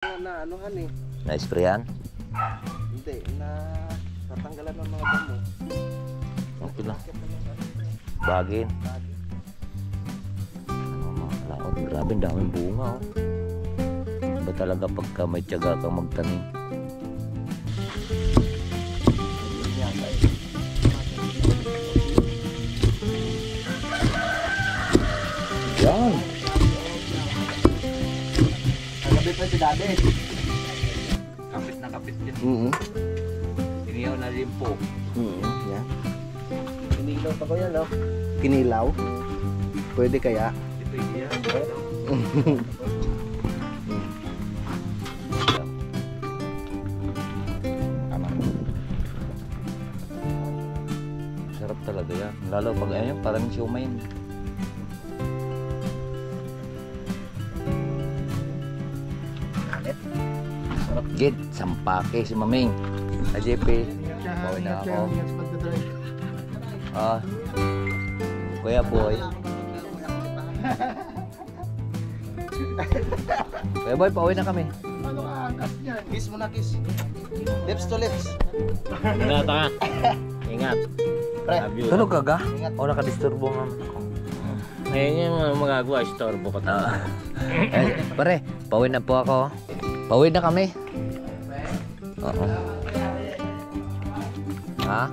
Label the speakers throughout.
Speaker 1: Na anuhan eh.
Speaker 2: Na-sprayan?
Speaker 1: Hindi, na tatanggalan ng mga damo.
Speaker 2: Okay lang. Bagin. Ano mga kalaot, grabe ang daming bunga oh. Ba talaga pagka may tiyaga kang magtanim? Yan.
Speaker 1: Nagabi pa si Dade.
Speaker 2: Kapit na kapit din.
Speaker 1: Iniyaw
Speaker 2: na rin po.
Speaker 1: Yan. Kinilaw pa ko yan, no? Kinilaw? Pwede kaya?
Speaker 2: Pwede yan. Sarap talaga yan. Lalo pag ayun, parang siumay. Sarap gid, sampake si Maming. AJP, bawin na ako. Kuya Boy. Kuya Boy, pauwi na kami.
Speaker 1: Ano ka angkas niyan? Kiss mo na, kiss. Lips to lips.
Speaker 2: Ingat ha. Ingat.
Speaker 1: Pre,
Speaker 2: Tulog ka ga? O nakadisturbo nga ako.
Speaker 3: Ngayon yung magagawa, istorbo ko ta.
Speaker 2: Pare, pauwi na po ako. Pauwi na kami. Oo. Ha?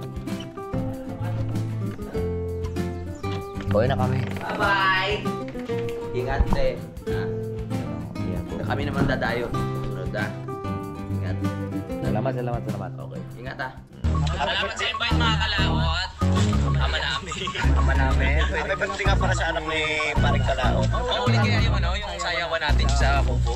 Speaker 2: Pauwi na kami.
Speaker 3: Bye-bye! Ingat eh. Ha?
Speaker 2: Ayan po.
Speaker 3: Kami naman dadayo. Sunod ha. Ingat.
Speaker 2: Salamat.
Speaker 3: Okay. Ingat ha. Salamat sa invite mga kalawot. Ama namin.
Speaker 1: may birthday nga para sa anak ni Paring Kalao.
Speaker 3: Paulit kaya yung yung sayawan natin sa kubo.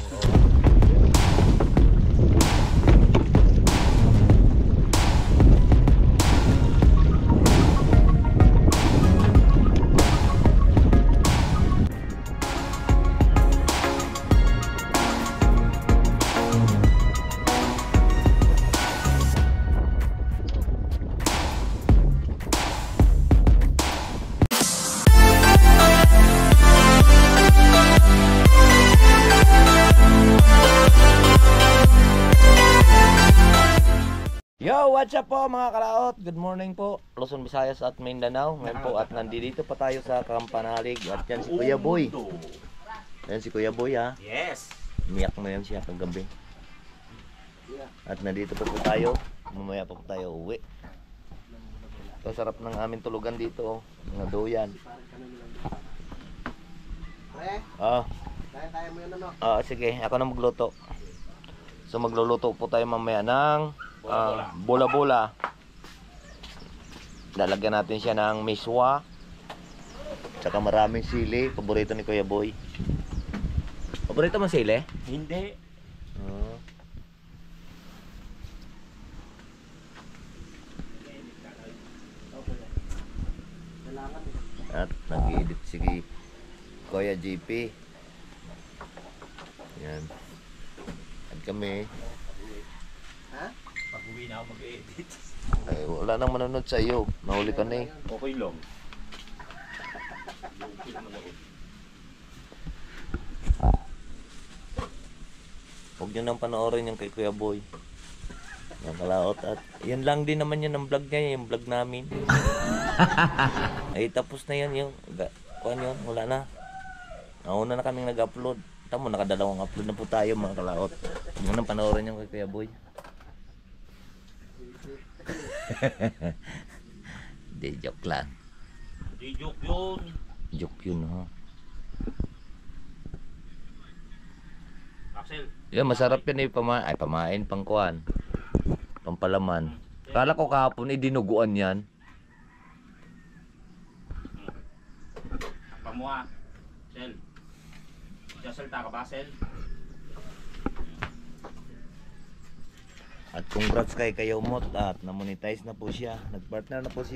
Speaker 2: Yo, what's up po mga kalaot? Good morning po, Luzon, Visayas at Mindanao. Ngayon po at nandito pa tayo sa Kampanalig. At yan si Kuya Boy. Yan si Kuya Boy ha.
Speaker 3: Yes.
Speaker 2: Umiyak na yan siya kagabi. At nandito pa po tayo. Mamaya pa po tayo uwi. Ito sarap ng aming tulugan dito. Mga doyan.
Speaker 1: Pre, tayo mo yun, ano?
Speaker 2: Sige, ako na magluto. So magluluto po tayo mamaya ng bola-bola. Lalagyan natin siya ng miswa. Tsaka maraming sili. Paborito ni Kuya Boy. Paborito mo sili?
Speaker 3: Hindi.
Speaker 2: At nag-i-edit si Kuya JP. Yan. At kami.
Speaker 3: Pag-uwi na ako mag-edit.
Speaker 2: Ay, wala nang manonood sa iyo. Nahuli ka na eh.
Speaker 3: Okay lang.
Speaker 2: Huwag nyo nang panoorin yung kay Kuya Boy. Yung kalaot. At yan lang din naman yun ang vlog niya. Yung vlog namin. Ay tapos na yan yung kuhan yun. Wala na. Nauna na kaming nag-upload. Tamo nakadalawang upload na po tayo mga kalaot. Huwag nyo nang panoorin yung kay Kuya Boy. Hindi, joke lang.
Speaker 3: Di joke yun.
Speaker 2: Joke yun ha.
Speaker 3: Axel.
Speaker 2: Yan, masarap yan eh. Pamain, pangkuhan. Pampalaman. Kala ko kahapon dinuguan yan.
Speaker 3: Pamuha. Sel. Sasalta ka ba, Sel?
Speaker 2: At congrats kay Kayo Mot at na-monetize na po siya. Nag-partner na po si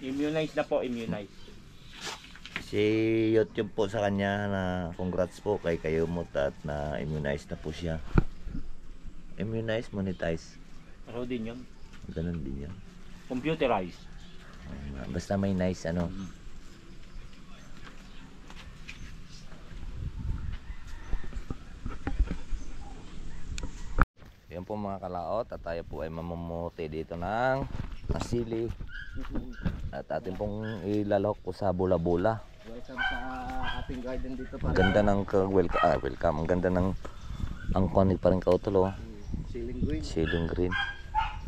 Speaker 3: Immunize na po, immunize.
Speaker 2: si YouTube po sa kanya na congrats po kay Kayo Mot at na-immunize na po siya. Immunize, monetize.
Speaker 3: Ano din yun?
Speaker 2: Ganun din yan.
Speaker 3: Computerized.
Speaker 2: Basta may nice ano. Yan po mga kalaot at tayo po ay mamumuti dito ng nasili. At atin pong ilalahok po sa bula-bula.
Speaker 1: Welcome sa ating garden dito pa.
Speaker 2: Ang ganda ng welcome. Ang ganda ng ang konig pa rin kautulo.
Speaker 1: Ceiling green.
Speaker 2: Ceiling green.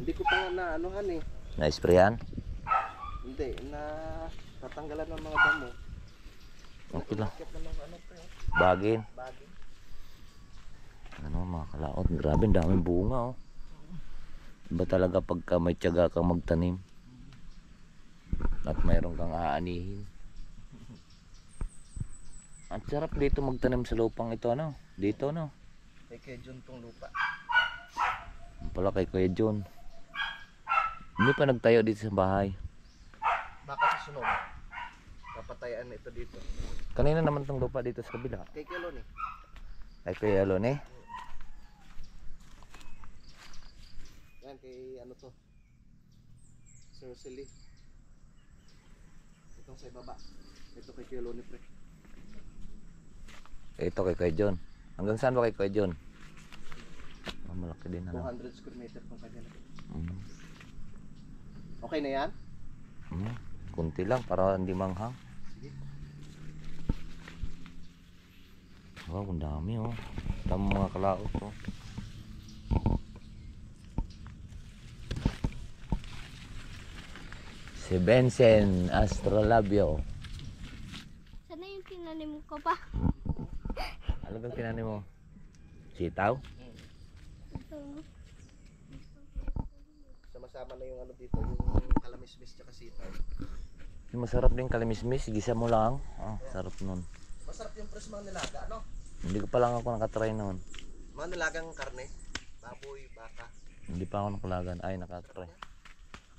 Speaker 1: Hindi ko pa nga na anuhan eh.
Speaker 2: Na-sprayan.
Speaker 1: Hindi, na tatanggalan ng mga damo.
Speaker 2: Okay lang.
Speaker 1: Bakit na ng ano pa eh.
Speaker 2: Bagin.
Speaker 1: Bagay.
Speaker 2: Ano mga kalaot. Grabe, ang daming bunga oh. Iba talaga pagka may tiyaga kang magtanim. At mayroon kang aanihin. Ang sarap dito magtanim sa lupang ito ano. Dito no.
Speaker 1: Kay Kuya John tong lupa.
Speaker 2: Pala kay Kuya John. Hindi pa nagtayo dito sa bahay.
Speaker 1: Baka sa sunog. Kapatayan na ito dito.
Speaker 2: Kanina naman tong lupa dito sa kabila.
Speaker 1: Kay Kelon eh.
Speaker 2: Kay Kuya Alon eh.
Speaker 1: Yan kay ano to. Sir Silly. Itong sa ibaba. Ito kay Kelon ni pre.
Speaker 2: Ito kay Kuya John. Hanggang saan ba kay Kuya John? Oh, malaki din ano.
Speaker 1: 200 square meter kung kanya.
Speaker 2: Mm.
Speaker 1: Okay na yan?
Speaker 2: Kunti lang para hindi manghang.
Speaker 1: Sige.
Speaker 2: Wow, ang dami oh. Dami mga kalaot oh. Si Benson Astrolabio.
Speaker 4: Sana yung tinanim ko pa.
Speaker 2: Ano bang tinanim mo? Sitaw?
Speaker 4: Ito.
Speaker 1: Sama-sama na yung ano dito, yung kalamismis tsaka sitaw.
Speaker 2: Yung masarap din kalamismis, gisa mo lang. Ah, sarap nun.
Speaker 1: Masarap yung fresh mga nilaga, no?
Speaker 2: Hindi ko pa lang ako nakatry nun.
Speaker 1: Mga nilagang karne, baboy, baka.
Speaker 2: Hindi pa ako nakalagan. Ay, nakatry.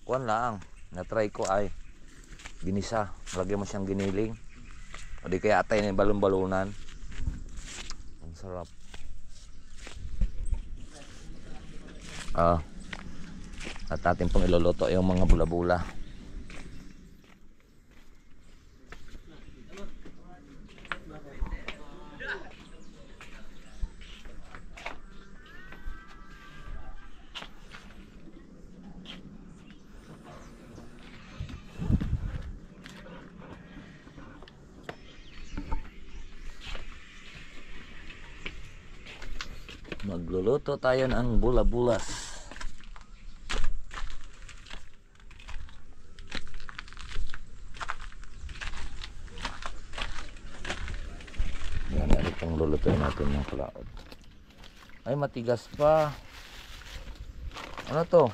Speaker 2: Kuwan lang. Natry ko ay ginisa. Lagyan mo siyang giniling. O di kaya atay na yung balon-balunan. Ang sarap. At atin pong iluluto yung mga bula-bula. Magluluto tayo ng bula-bulas. Yan, itong lulutuin natin ng kalaot. Ay, matigas pa. Ano to?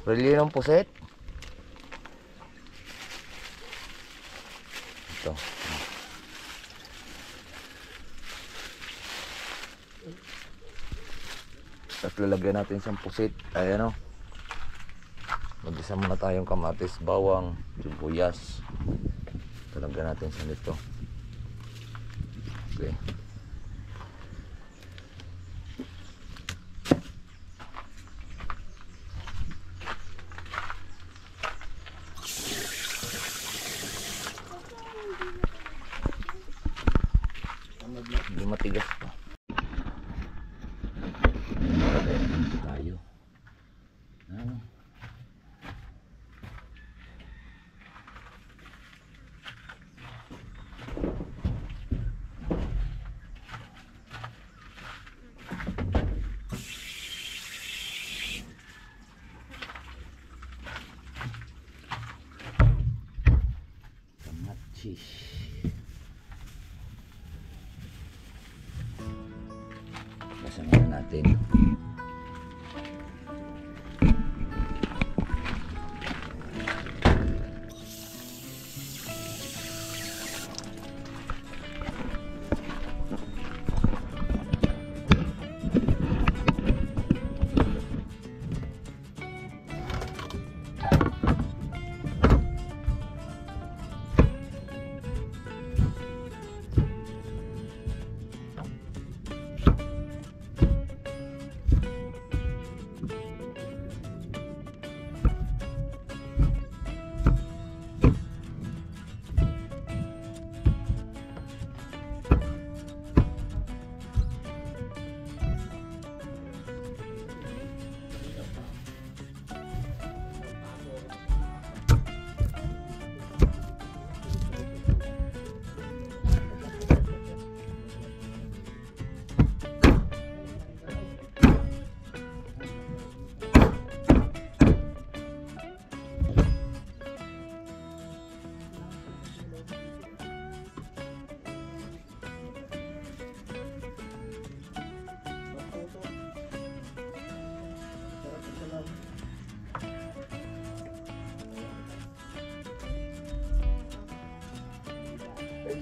Speaker 2: Relinong puset? Ito. At lalagyan natin siyang pusit. Ayan o. Mag-isa muna tayong kamatis, bawang, sibuyas. Lalagyan natin siya nito. Okay. Hindi matigas pa. Tayo. Ano? Kamatis. Kasama natin.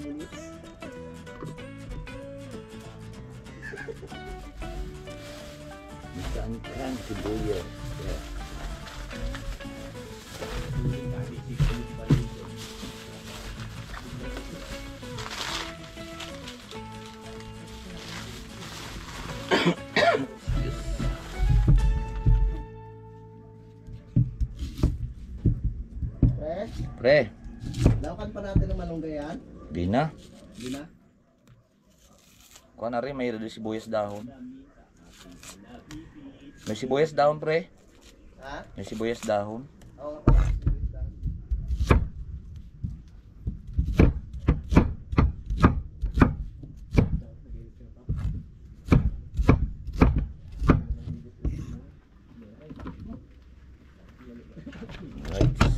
Speaker 1: minutes.
Speaker 2: Saan kan sibuyas? Yeah.
Speaker 1: Pre,
Speaker 2: Pre,
Speaker 1: lawakan pa natin ng malunggayan.
Speaker 2: di na.
Speaker 1: Hindi na.
Speaker 2: Kuha na rin, may sibuyas dahon. May sibuyas dahon, pre.
Speaker 1: Ha?
Speaker 2: May sibuyas dahon.
Speaker 1: Oo.
Speaker 2: Right.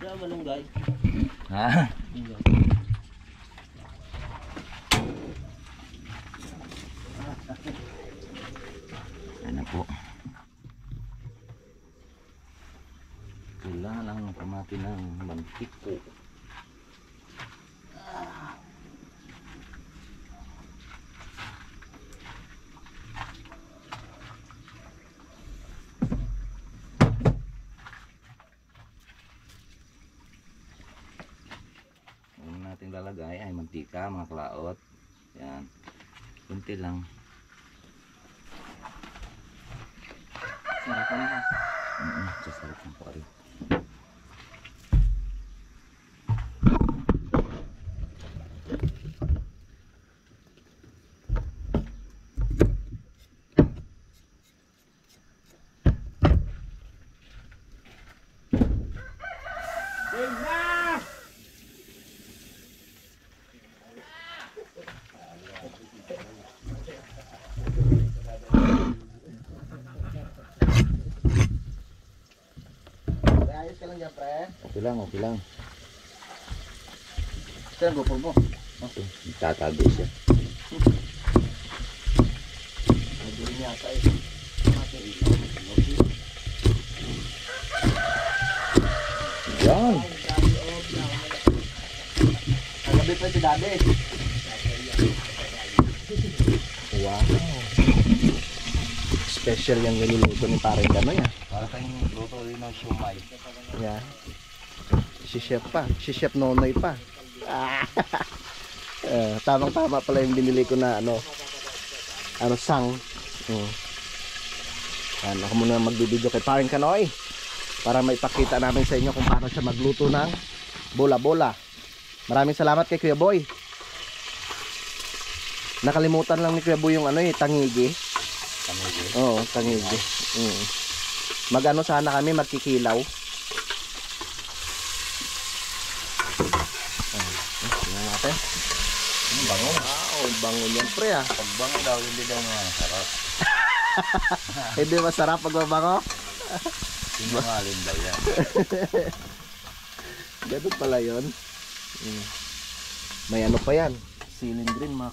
Speaker 1: Diyan malunggay.
Speaker 2: Ha? Ano po? Kailangan lang pamati ng mantiko. Ang natin lalagay ay mantika, mga kalaot. Yan. Kunti lang.
Speaker 1: Sarapan mo.
Speaker 2: Sasarapan ko rin.
Speaker 1: Pre, ayos ka lang dyan, pre.
Speaker 2: Okay lang, okay lang.
Speaker 1: Ito yung GoPro mo.
Speaker 2: Okay. Tatago siya.
Speaker 1: Nagdilim yata eh.
Speaker 2: Yan.
Speaker 1: Kagabi pa si Daddy.
Speaker 2: Wow.
Speaker 1: Special yung niluluto ni Pareng Ganoy ah.
Speaker 2: Para tayong luto rin ng siomay.
Speaker 1: Yan. Si Chef pa. Si Chef Nonoy pa. Ah. Tamang-tama pala yung binili ko na ano sang. Yan, ako muna magbibideo kay Pareng Ganoy para maipakita namin sa inyo kung paano siya magluto ng bola-bola. Maraming salamat kay Kuya Boy. Nakalimutan lang ni Kuya Boy yung tangigi.
Speaker 2: Tangigi.
Speaker 1: Oo, tangigi. Magano sana kami magkikilaw. Tingnan natin.
Speaker 2: Bango.
Speaker 1: Wow, bango yan pre ah.
Speaker 2: Pag bango daw, hindi daw masarap.
Speaker 1: Hindi masarap pag mabango.
Speaker 2: Sinungaling daw yan.
Speaker 1: Ganun pala yun. May ano pa yan. Ceiling green mga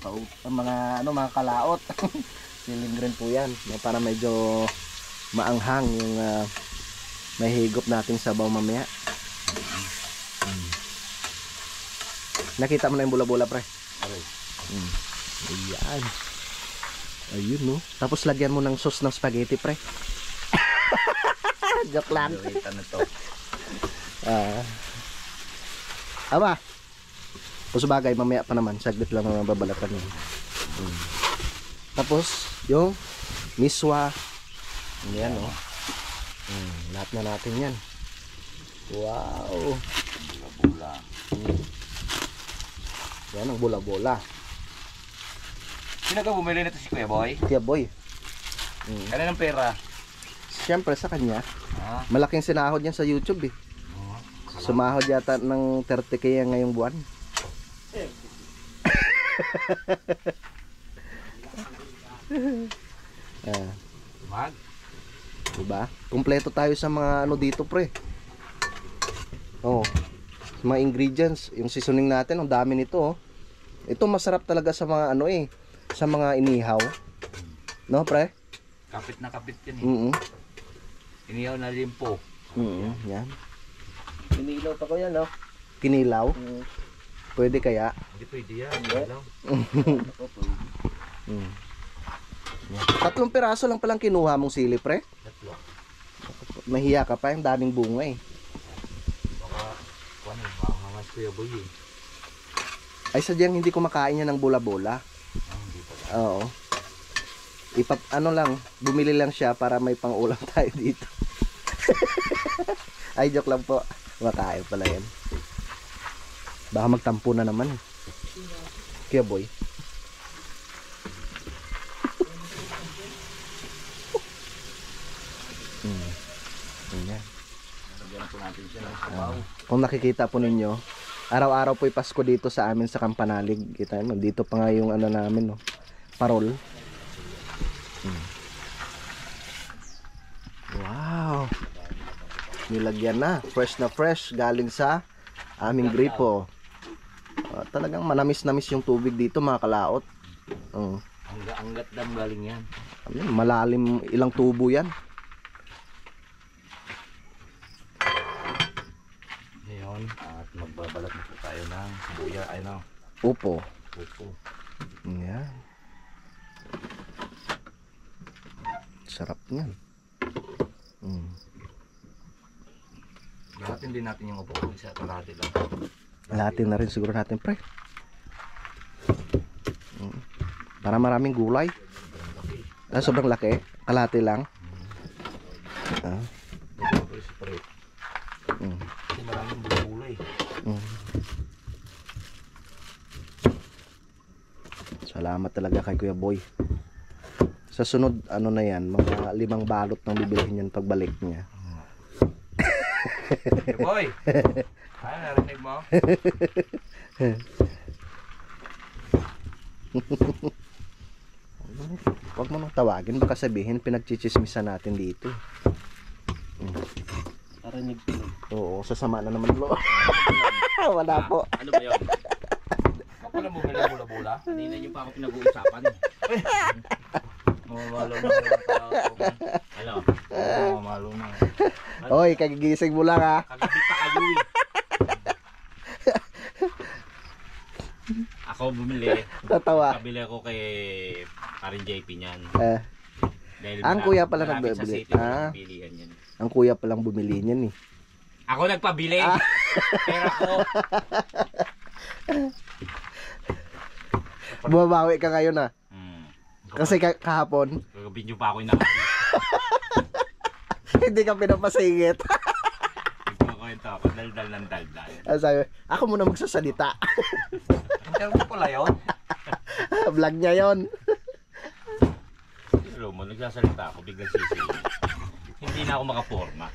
Speaker 1: mga kalaot. Ceiling green po yan. Para medyo maanghang yung may higop nating sabaw mamaya. Nakita mo na yung bula-bula pre.
Speaker 2: Aray.
Speaker 1: Ayan. Ayun no. Tapos lagyan mo ng sauce ng spaghetti pre. Joke lang.
Speaker 2: Kita na to.
Speaker 1: Aba. Kung sabagay, mamaya pa naman. Saglit lang naman babalatan yun. Tapos, yung miswa. Yan o. Lahat na natin yan. Wow.
Speaker 2: Bula.
Speaker 1: Yan ang bola-bola.
Speaker 2: Sino ka bumili nito si Kuya Boy?
Speaker 1: Kaya boy,
Speaker 2: Kailan ng pera?
Speaker 1: siyempre sa kanya,
Speaker 2: Ha?
Speaker 1: malaking sinahod yan sa YouTube eh. Sumahod yata ng 30k yan ngayong buwan.
Speaker 2: Mag?
Speaker 1: Diba? Kumpleto tayo sa mga ano dito pre. Oh. Mga ingredients, yung seasoning natin, ang dami nito oh. Ito masarap talaga sa mga ano eh, sa mga inihaw. No, pre?
Speaker 2: Kapit na kapit yan eh.
Speaker 1: Mm.
Speaker 2: Inihaw na limpo.
Speaker 1: Yan.
Speaker 3: Kinilaw pa ko yan, no?
Speaker 1: Kinilaw. Pwede kaya?
Speaker 2: Hindi pwede yan. Inihaw.
Speaker 1: Mm. Yan. 3 piraso lang palang kinuha mong sili, pre.
Speaker 2: Tatlo.
Speaker 1: Mahiya ka pa, yung daming bunga eh.
Speaker 2: Baka, kung ano, makamangas Kuya Boy eh.
Speaker 1: Ay sadyang hindi ko makain yan ng bola-bola.
Speaker 2: Hindi pala.
Speaker 1: Oo. Ano lang, bumili lang siya para may pang-ulam tayo dito. Ay, joke lang po. Makain pala yan. Baka magtampo na naman. Kaya boy. Ayan.
Speaker 2: Nalagyan po natin siya ng sabaw.
Speaker 1: Kung nakikita po ninyo, araw-araw po Pasko dito sa amin sa Kampanalig. Kita mo, dito pa nga yung ano namin, no? Parol. Wow. Nilagyan na. Fresh na fresh. Galing sa aming gripo. Talagang manamis-namis yung tubig dito mga kalaot.
Speaker 2: Anggat dam galing yan.
Speaker 1: Malalim, ilang tubo yan.
Speaker 2: Ngayon, at magbabalat na po tayo ng sibuya. Ay no.
Speaker 1: Upo.
Speaker 2: Pupo.
Speaker 1: Yan. Sarap niyan.
Speaker 2: Lahatin din natin yung upo. Isa kalahati lang.
Speaker 1: Lahatin na rin siguro natin, pre. Para maraming gulay. Sobrang laki. Kalahati lang.
Speaker 2: Siyempre separate. Kasi maraming bulay.
Speaker 1: Salamat talaga kay Kuya Boy. Sa sunod, ano na yan, mga 5 balot nang bibilhin yan pagbalik niya.
Speaker 2: Hey boy! Ay, narinig mo?
Speaker 1: Huwag mo nang tawagin, baka sabihin pinagchichismisan natin dito.
Speaker 3: Narinig ko.
Speaker 1: Oo, sasama na naman lo. Wala po.
Speaker 3: Ano ba yun?
Speaker 2: Ako na bumili bula-bula.
Speaker 3: Kanina niyo pa ako pinag-uusapan.
Speaker 2: Mamamalo na ako.
Speaker 3: Ano?
Speaker 2: Mamamalo na.
Speaker 1: Oy, kagigising mo lang ha.
Speaker 3: Kagabi pa kayo eh. Ako bumili.
Speaker 1: Tatawa.
Speaker 3: Kabili ako kay Karin JP niyan. Dahil
Speaker 1: Ang kuya pala nagbibili.
Speaker 3: nagbibili. Sa city, bilihan yan.
Speaker 1: Ang kuya palang bumili niyan eh.
Speaker 3: Ako nagpabili. Pero ako,
Speaker 1: Bumabawi ka ngayon ha. Kasi kahapon,
Speaker 3: kagabi niyo pa ako inakabili.
Speaker 1: hindi ka pinapasingit.
Speaker 3: Nagkakwento ako, daldal ng daldal.
Speaker 1: Sabi, ako muna magsasalita.
Speaker 2: Interview pala yun.
Speaker 1: Vlog niya yon.
Speaker 3: Pero mo, nagsasalita ako, biglang sisingin. Hindi na ako makaporma.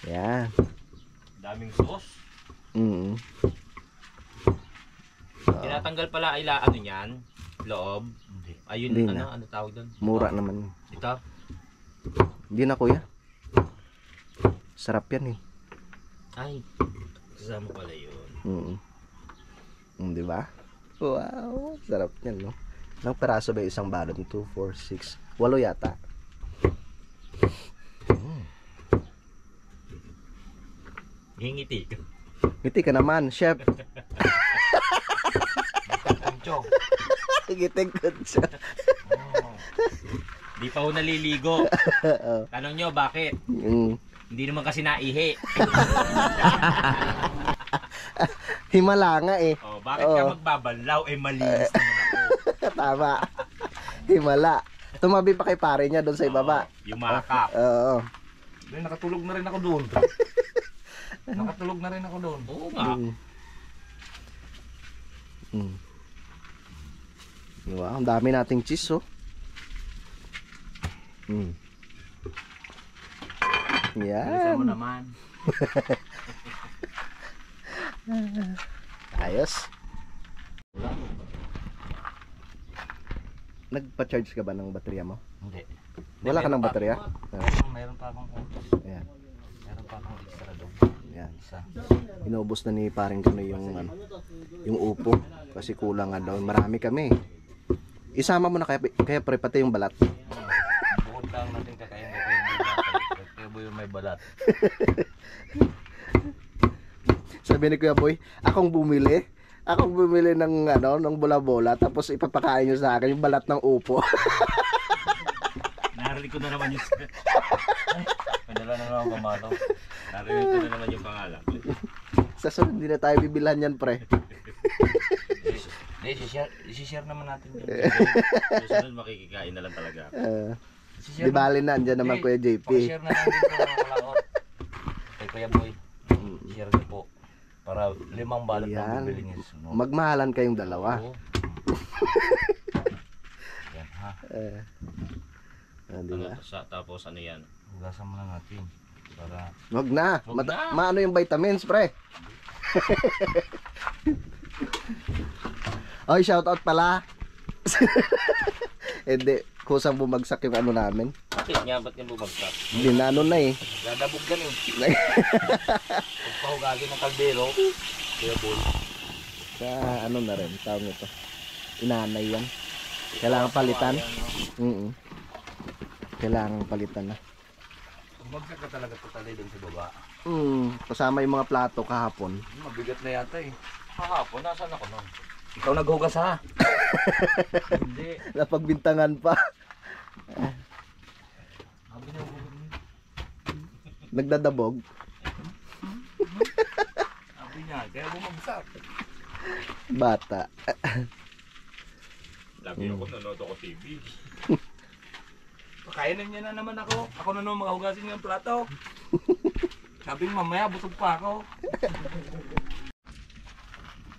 Speaker 1: Yan.
Speaker 3: Daming sauce. Tinatanggal pala ano niyan, loob. Ayun,
Speaker 1: Hindi
Speaker 3: ano,
Speaker 1: na.
Speaker 3: ano tawag doon?
Speaker 1: Mura naman.
Speaker 3: Ito.
Speaker 1: Hindi na kuya. Sarap yan eh.
Speaker 3: Ay, kasama pala yun.
Speaker 1: Di ba? Wow, sarap yan no. Nang peraso ba isang balot? 2, 4, 6, 8 yata.
Speaker 3: Hingiti ka.
Speaker 1: Ngiti ka naman, chef.
Speaker 2: Poncho.
Speaker 1: Ngiting ko siya.
Speaker 3: Di pa ako naliligo. Tanong nyo, bakit? Hindi naman kasi naihi.
Speaker 1: Himala nga eh.
Speaker 3: Oh, bakit ka magbabanlaw? Eh, malinis naman ako.
Speaker 1: Tama. Himala. Tumabi pa kay pare niya doon sa ibaba.
Speaker 3: Yung makap.
Speaker 1: Oo.
Speaker 2: Nakatulog na rin ako doon. Nakatulog na rin ako doon.
Speaker 3: Oo nga.
Speaker 1: Wow, ang dami nating cheese oh.
Speaker 2: Bilisan mo
Speaker 1: Yan.
Speaker 2: naman.
Speaker 1: Ayos. Nagpa-charge ka ba ng baterya mo?
Speaker 2: Hindi.
Speaker 1: Wala ka ng baterya?
Speaker 2: Meron pa akong
Speaker 1: Ayan.
Speaker 2: Meron pa pa akong extra daw.
Speaker 1: Yan.
Speaker 2: Isa.
Speaker 1: Inubos na ni paring Kanoy yung ano, yung upo kasi kulang nga daw. Marami kami. Isama mo na kaya pre pati yung balat.
Speaker 2: Bukod lang natin kakain kaya boy may balat.
Speaker 1: Sabi ni Kuya Boy, akong bumili ng ano, ng bola-bola tapos ipapakain niyo sa akin yung balat ng upo.
Speaker 5: Narinig ko na naman yung
Speaker 2: Madala na naman pamalo.
Speaker 5: narinig ko na naman yung pangalan.
Speaker 1: Sa sunod hindi na tayo bibilhan yan, pre.
Speaker 2: Isi-share naman natin yun.
Speaker 5: Susunod makikikain na lang talaga.
Speaker 1: Di bali na, andyan naman Kuya JP.
Speaker 2: Pakishare na natin ito mga kalaot. Kay Kuya Boy. Share niyo po. Para 5 balat
Speaker 1: Yan.
Speaker 2: ang bibili niyo. No?
Speaker 1: Magmahalan kayong dalawa.
Speaker 2: Oo. Yan ha.
Speaker 1: Di ba?
Speaker 5: Tapos ano yan?
Speaker 2: Hugasan mo na natin. Para
Speaker 1: Wag na. Maano yung vitamins, pre? Oy, shout out pala. Hindi, kusang bumagsak yung ano namin.
Speaker 5: Bakit nga? Ba't yung bumagsak?
Speaker 1: Hindi na ano na eh.
Speaker 2: dadabog gan eh. Pagpahugagin ng kaldero. Kuya Boy.
Speaker 1: Sa ano na rin, tawag nito. Inanay yan. Kailangan palitan. Kailangan palitan na.
Speaker 2: Bumagsak ka talaga totally dun sa baba.
Speaker 1: Kasama yung mga plato kahapon.
Speaker 2: Mabigat na yata eh. Kahapon, nasaan ako nun? Ikaw naghugas ha? Hindi.
Speaker 1: Napagbintangan pa.
Speaker 2: Sabi niya,
Speaker 1: Nagdadabog.
Speaker 2: sabi niya, kaya bumagsak.
Speaker 1: Bata.
Speaker 5: Lagi ako nanonood ako TV.
Speaker 2: Pakainin niya na naman ako. Ako na naman makahugasin yung plato. Sabi niya, mamaya busog pa ako.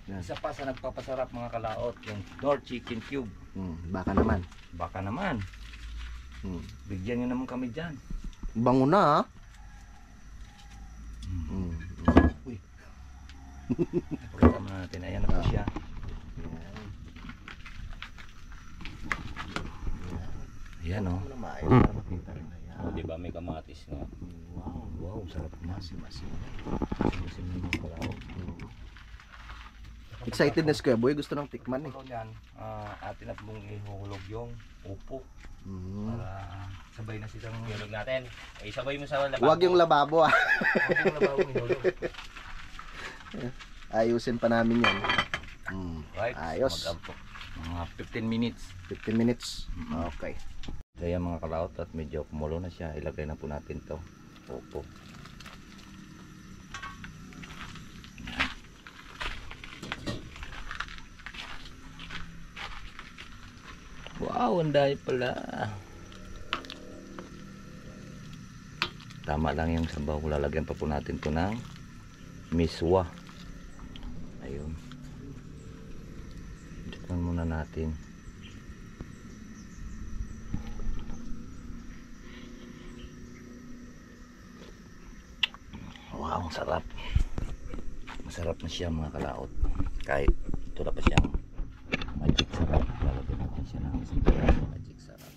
Speaker 2: Isa pa sa nagpapasarap mga kalaot, yung North Chicken Cube.
Speaker 1: Baka naman.
Speaker 2: Baka naman. Bigyan niyo naman kami dyan.
Speaker 1: Bango na ha.
Speaker 2: Uy. Pakita mo na natin. Ayan na po siya. Ayan o.
Speaker 5: O, di ba may kamatis nga?
Speaker 2: Wow, sarap na. Masim na yung kalaot.
Speaker 1: Excited na si Kuya Boy. Gusto nang tikman eh.
Speaker 2: Ulo niyan, atin at mong ihulog yung upo. Para sabay na silang
Speaker 5: Hulog natin. Ay, sabay mo sa lababo.
Speaker 1: Huwag yung lababo ah.
Speaker 2: Huwag yung labawang ihulog.
Speaker 1: Ayusin pa namin yan.
Speaker 2: Right?
Speaker 1: Ayos.
Speaker 2: Mag-ampok. Mga 15 minutes.
Speaker 1: 15 minutes. Okay.
Speaker 2: Kaya mga kalaot at medyo kumulo na siya. Ilagay na po natin to. Upo. Wow, ang dahil pala. Tama lang yung sabaw. Lalagyan pa po natin to ng miswa. Ayun. Tikman muna natin. Wow, ang sarap. Masarap na siya mga kalaot. Kahit ito na pa siyang magic sarap. Lalagyan natin siya ng isang piraso magic sarap.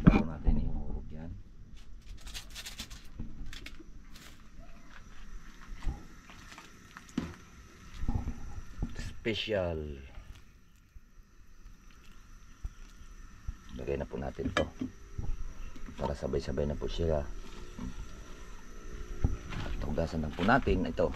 Speaker 2: Bago natin ihulog yan. Special. Lagay na po natin to para sabay-sabay na po siya. At hugasan na po natin ito.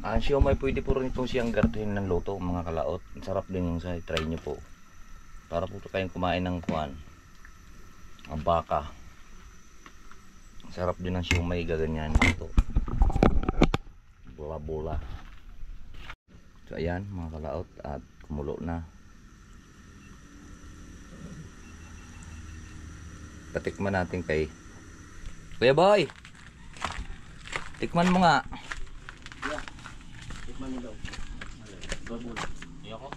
Speaker 2: Ang siomay pwede po rin itong siyang gartuhin ng luto mga kalaot. Sarap din yung sa try nyo po. Para po kayong kumain ng kuwan. Ang baka. Sarap din ng siomay gaganyan ito. Bola-bola. So ayan mga kalaot at kumulo na. Patikman natin kay Kuya Boy. Tikman mo nga.
Speaker 1: Tikman niyo daw.
Speaker 5: Ayoko.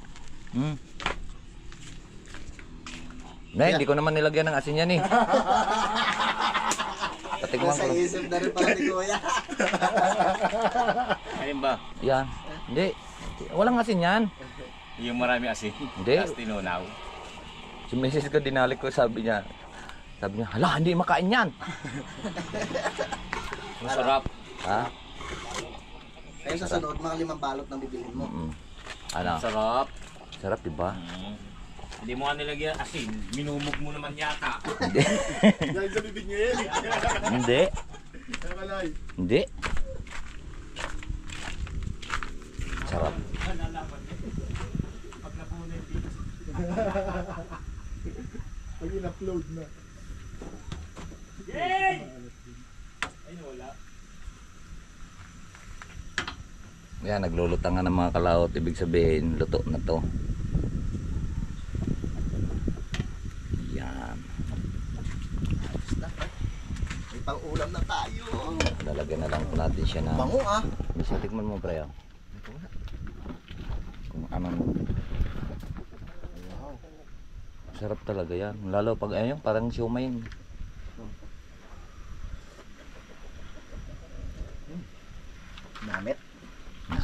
Speaker 2: Ngayon, hindi ko naman nilagyan ng asin yan eh. Patikman ko.
Speaker 1: isip na rin pala ni Kuya.
Speaker 5: Ayun ba?
Speaker 2: Yan. Hindi. Walang asin yan.
Speaker 5: Yung marami asin.
Speaker 2: Hindi.
Speaker 5: Tapos tinunaw.
Speaker 2: Si Mrs. ko dinalik ko, sabi niya, hala, hindi makain yan.
Speaker 5: Masarap.
Speaker 2: Ha?
Speaker 1: Kaya sa sunod, mga 5 balot na bibilhin mo.
Speaker 2: Ano?
Speaker 5: Masarap.
Speaker 2: Sarap, diba?
Speaker 5: Hindi mo nga nilagyan asin. Minumog mo naman yata.
Speaker 2: Hindi. Hindi. Hindi. Sarap.
Speaker 1: Pag in-upload na.
Speaker 2: Yan, naglulutangan ng mga kalaot. Ibig sabihin, luto na to. Yan.
Speaker 1: May pang-ulam na tayo.
Speaker 2: Lalagyan na lang po natin siya na.
Speaker 1: Bango ah.
Speaker 2: Bisa, tikman mo, pre. Oh. Kung anong... Sarap talaga yan. Lalo pag ayun, parang siumay.
Speaker 1: Namit.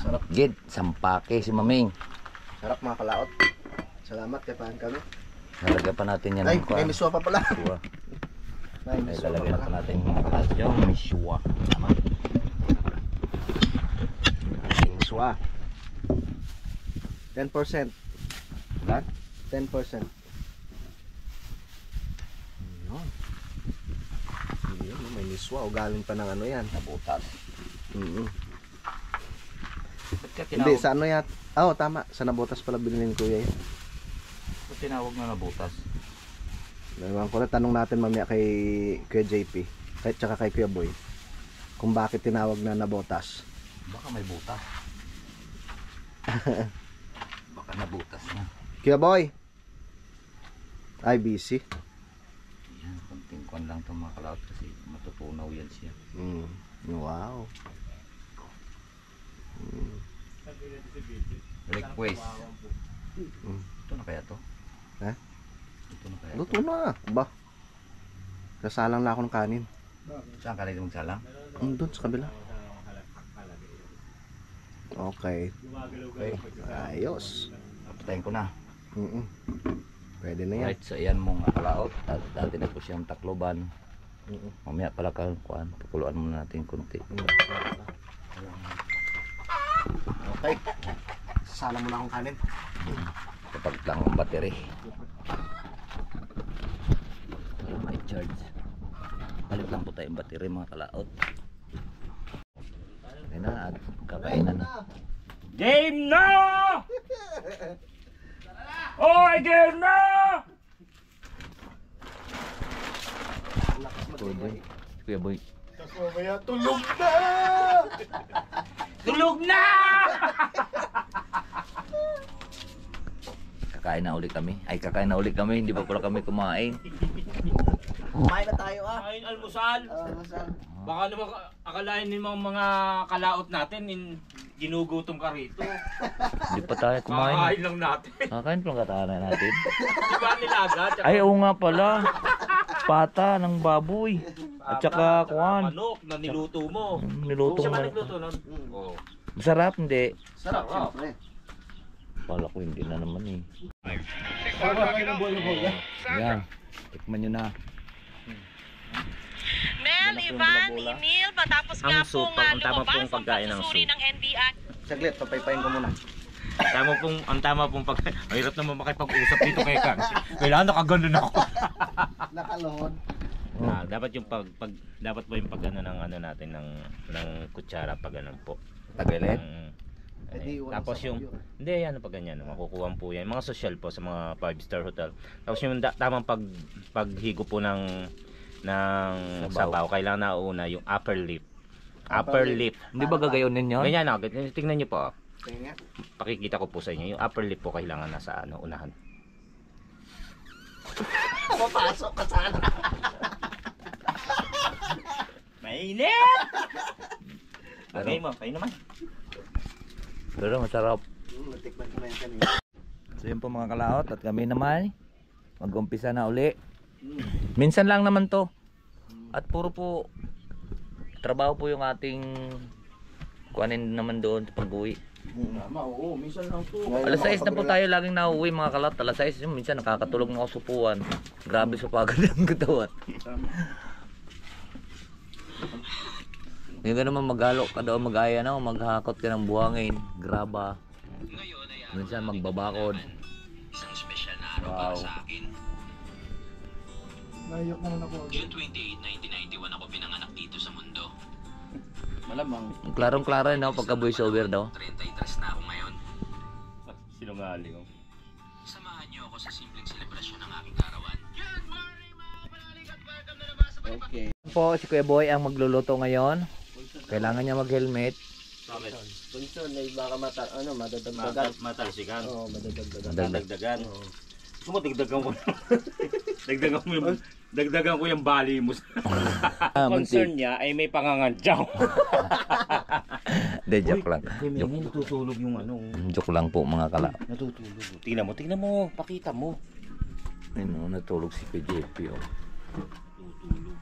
Speaker 2: Sarap. Gid, sampake si Maming.
Speaker 1: Sarap mga kalaot. Salamat kay pahan kami.
Speaker 2: Lalagyan pa natin yan.
Speaker 1: Ay,
Speaker 2: ng
Speaker 1: may
Speaker 2: kuwan.
Speaker 1: miswa pa pala.
Speaker 2: Miswa.
Speaker 1: May
Speaker 2: Ay,
Speaker 1: miswa pa
Speaker 2: lalagyan pa
Speaker 1: pala.
Speaker 2: natin mga kaladyo. Miswa. Tama.
Speaker 1: Miswa. 10%.
Speaker 2: Lahat?
Speaker 1: 10%. Yun. Yun, may miswa. O galing pa ng ano yan.
Speaker 2: Nabutas. Ba't ka
Speaker 1: Hindi,
Speaker 2: tinawag,
Speaker 1: sa ano yan? Oo, tama. Sa nabotas pala binilin Kuya yan.
Speaker 2: ba't tinawag na nabutas?
Speaker 1: Ewan ko na, tanong natin mamaya kay Kuya JP. Kahit tsaka kay Kuya Boy. Kung bakit tinawag na nabotas.
Speaker 2: Baka may butas. Baka nabutas na.
Speaker 1: Kuya Boy! Ay, busy.
Speaker 2: Yan, konting kwan lang itong mga kalaot kasi matutunaw yan siya.
Speaker 1: Wow.
Speaker 2: Request. Ito na kaya to?
Speaker 1: Ha?
Speaker 2: Ito na kaya to?
Speaker 1: Luto na. Ba? Kasalang na ako ng kanin.
Speaker 2: Saan ka rin magsalang?
Speaker 1: Doon sa kabila. Okay. Ayos.
Speaker 2: Patayin ko na.
Speaker 1: Pwede na yan.
Speaker 2: Right, so ayan mong kalaot. Dati na po siyang takloban. Mamaya pala kang kuhan. Pakuluan muna natin konti.
Speaker 1: Okay. Sasalang mo na akong kanin.
Speaker 2: Kapag lang ang battery. Para may charge. Palit lang po tayong battery mga kalaot. Ayan na at kakainan na.
Speaker 5: Game na! Oy, game na!
Speaker 2: Kuya Boy. Kuya Boy.
Speaker 1: Tulog na!
Speaker 5: Tulog na!
Speaker 2: Kakain na uli kami. Ay, kakain na uli kami. Hindi pa pala kami kumain.
Speaker 1: Kumain na tayo ah.
Speaker 5: Kain almusal.
Speaker 1: Masal.
Speaker 5: Baka naman akalain ng mga kalaot natin ginugutom ka rito.
Speaker 2: Hindi pa tayo kumain.
Speaker 5: Kakain lang natin.
Speaker 2: Kakain pa lang katahanan natin.
Speaker 5: Di ba nilaga? Tsaka
Speaker 2: Ay, oo nga pala. Pata ng baboy. At saka kuhan.
Speaker 5: manok na niluto mo.
Speaker 2: Niluto
Speaker 5: Siya
Speaker 2: mo.
Speaker 5: ba nagluto nun? Oo.
Speaker 2: Masarap, hindi.
Speaker 1: Sarap, siyempre.
Speaker 2: Pala ko hindi na naman eh. Yan. Tikman nyo na.
Speaker 6: Mel, Ivan, Emil, matapos nga
Speaker 5: Ang soup,
Speaker 6: pong
Speaker 5: ang tama
Speaker 6: lumabas
Speaker 5: pong
Speaker 6: ang
Speaker 5: pagkain ng
Speaker 6: pagsusuri
Speaker 5: soup.
Speaker 6: ng NBI.
Speaker 1: Saglit, papaypayin ko muna.
Speaker 5: Ang tama pong pag... Ang hirap naman makipag-usap dito kay Kang. Kailangan nakaganon ako.
Speaker 1: Nakalohod.
Speaker 5: Dapat yung dapat po yung pag ano ng ano natin ng kutsara pag ganun po.
Speaker 2: Tagilit.
Speaker 1: Hindi, walang
Speaker 5: Tapos yung
Speaker 1: sabaw
Speaker 5: hindi ano pag ganyan makukuha po yan. Mga social po sa mga 5-star hotel. Tapos yung tamang paghigo po ng sabaw, kailangan na una yung upper lip. Upper lip.
Speaker 2: Hindi ba gagayonin yun?
Speaker 5: Ganyan na, tingnan niyo po.
Speaker 1: Tingnan nga.
Speaker 5: Pakikita ko po sa inyo yung upper lip po kailangan nasa unahan.
Speaker 1: Papasok ka sana.
Speaker 5: Mainit! Bagay mo, kayo naman.
Speaker 2: Pero masarap.
Speaker 1: Natikman ko na yan kanina.
Speaker 2: So yun po mga kalaot at kami naman mag-umpisa na uli. Minsan lang naman to. At puro po trabaho po yung ating kuhanin naman doon sa pag-uwi.
Speaker 1: Tama, oo, minsan lang to.
Speaker 2: Alas 6 na po tayo laging nauwi mga kalat. Alas 6 yung minsan nakakatulog na ako supuan. Grabe supagad ang katawan. Hindi ka naman maghalo ka daw mag-aya na, maghakot ka ng buhangin, graba. Minsan magbabakod.
Speaker 3: Isang special na araw para sa akin.
Speaker 1: Nayok naman ako.
Speaker 3: June 28, 1991 ako pinanganak dito sa mundo.
Speaker 1: Malamang.
Speaker 2: Klarong-klaro yun, no? Pagka voice over daw.
Speaker 3: 33 na ako ngayon.
Speaker 5: Sinungaling.
Speaker 3: Samahan niyo ako sa simpleng selebrasyon ng aking karawan.
Speaker 1: Okay.
Speaker 2: Po, si Kuya Boy ang magluluto ngayon. Kailangan niya mag-helmet.
Speaker 1: Bunson, ay baka madadagdagan.
Speaker 5: Matalsikan.
Speaker 1: Oo, madadagdagan.
Speaker 5: Dagdagan. Gusto mo dagdagan ko. Dagdagan ko yung bali mo. Concern niya ay may pangangandyaw.
Speaker 2: De, joke lang.
Speaker 5: Hindi natutulog yung ano.
Speaker 2: Joke lang po mga kala.
Speaker 5: Natutulog. Tingnan mo, pakita mo.
Speaker 2: Ayun, natulog si PJP. Oh.
Speaker 5: Tutulog.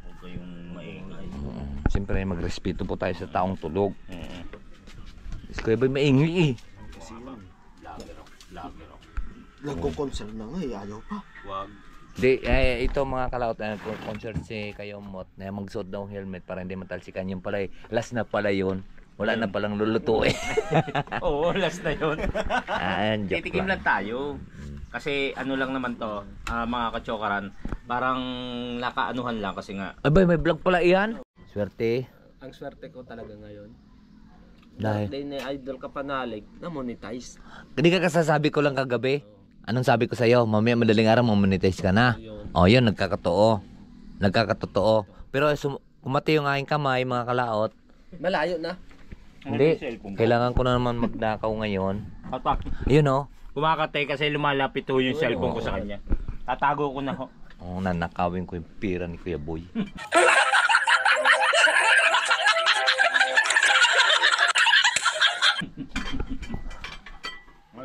Speaker 5: Huwag kayong maingay.
Speaker 2: Siyempre, magrespeto po tayo sa taong tulog. Si Kuya Boy maingay eh.
Speaker 1: Nagko-concern na nga eh, ayaw pa.
Speaker 5: Wag.
Speaker 2: Di, ito mga kalaot na concert si Kayomot na magsuot daw ng helmet para hindi matalsikan yung pala eh. Last na pala yun. Wala na palang luluto eh.
Speaker 5: Oo, last na yun.
Speaker 2: Joke
Speaker 5: Titikim lang tayo. Kasi ano lang naman to, mga kachokaran, parang nakaanuhan lang kasi nga.
Speaker 2: Abay, may vlog pala iyan. Swerte.
Speaker 1: Ang swerte ko talaga ngayon.
Speaker 2: Dahil.
Speaker 1: Dahil na idol ka panalig, na-monetize.
Speaker 2: Hindi ka kasasabi ko lang kagabi. Anong sabi ko sa'yo? Mamaya madaling araw mamonetize ka na. O yun, nagkakatotoo. Nagkakatotoo. Pero kumati yung aking kamay, mga kalaot.
Speaker 1: Malayo na.
Speaker 2: Hindi. Kailangan ko na naman magnakaw ngayon.
Speaker 5: Patak.
Speaker 2: Ayun o.
Speaker 5: Kumakatay kasi lumalapit ho yung cellphone ko sa kanya. Tatago ko na ho.
Speaker 2: Oh, nanakawin ko yung pira ni Kuya Boy.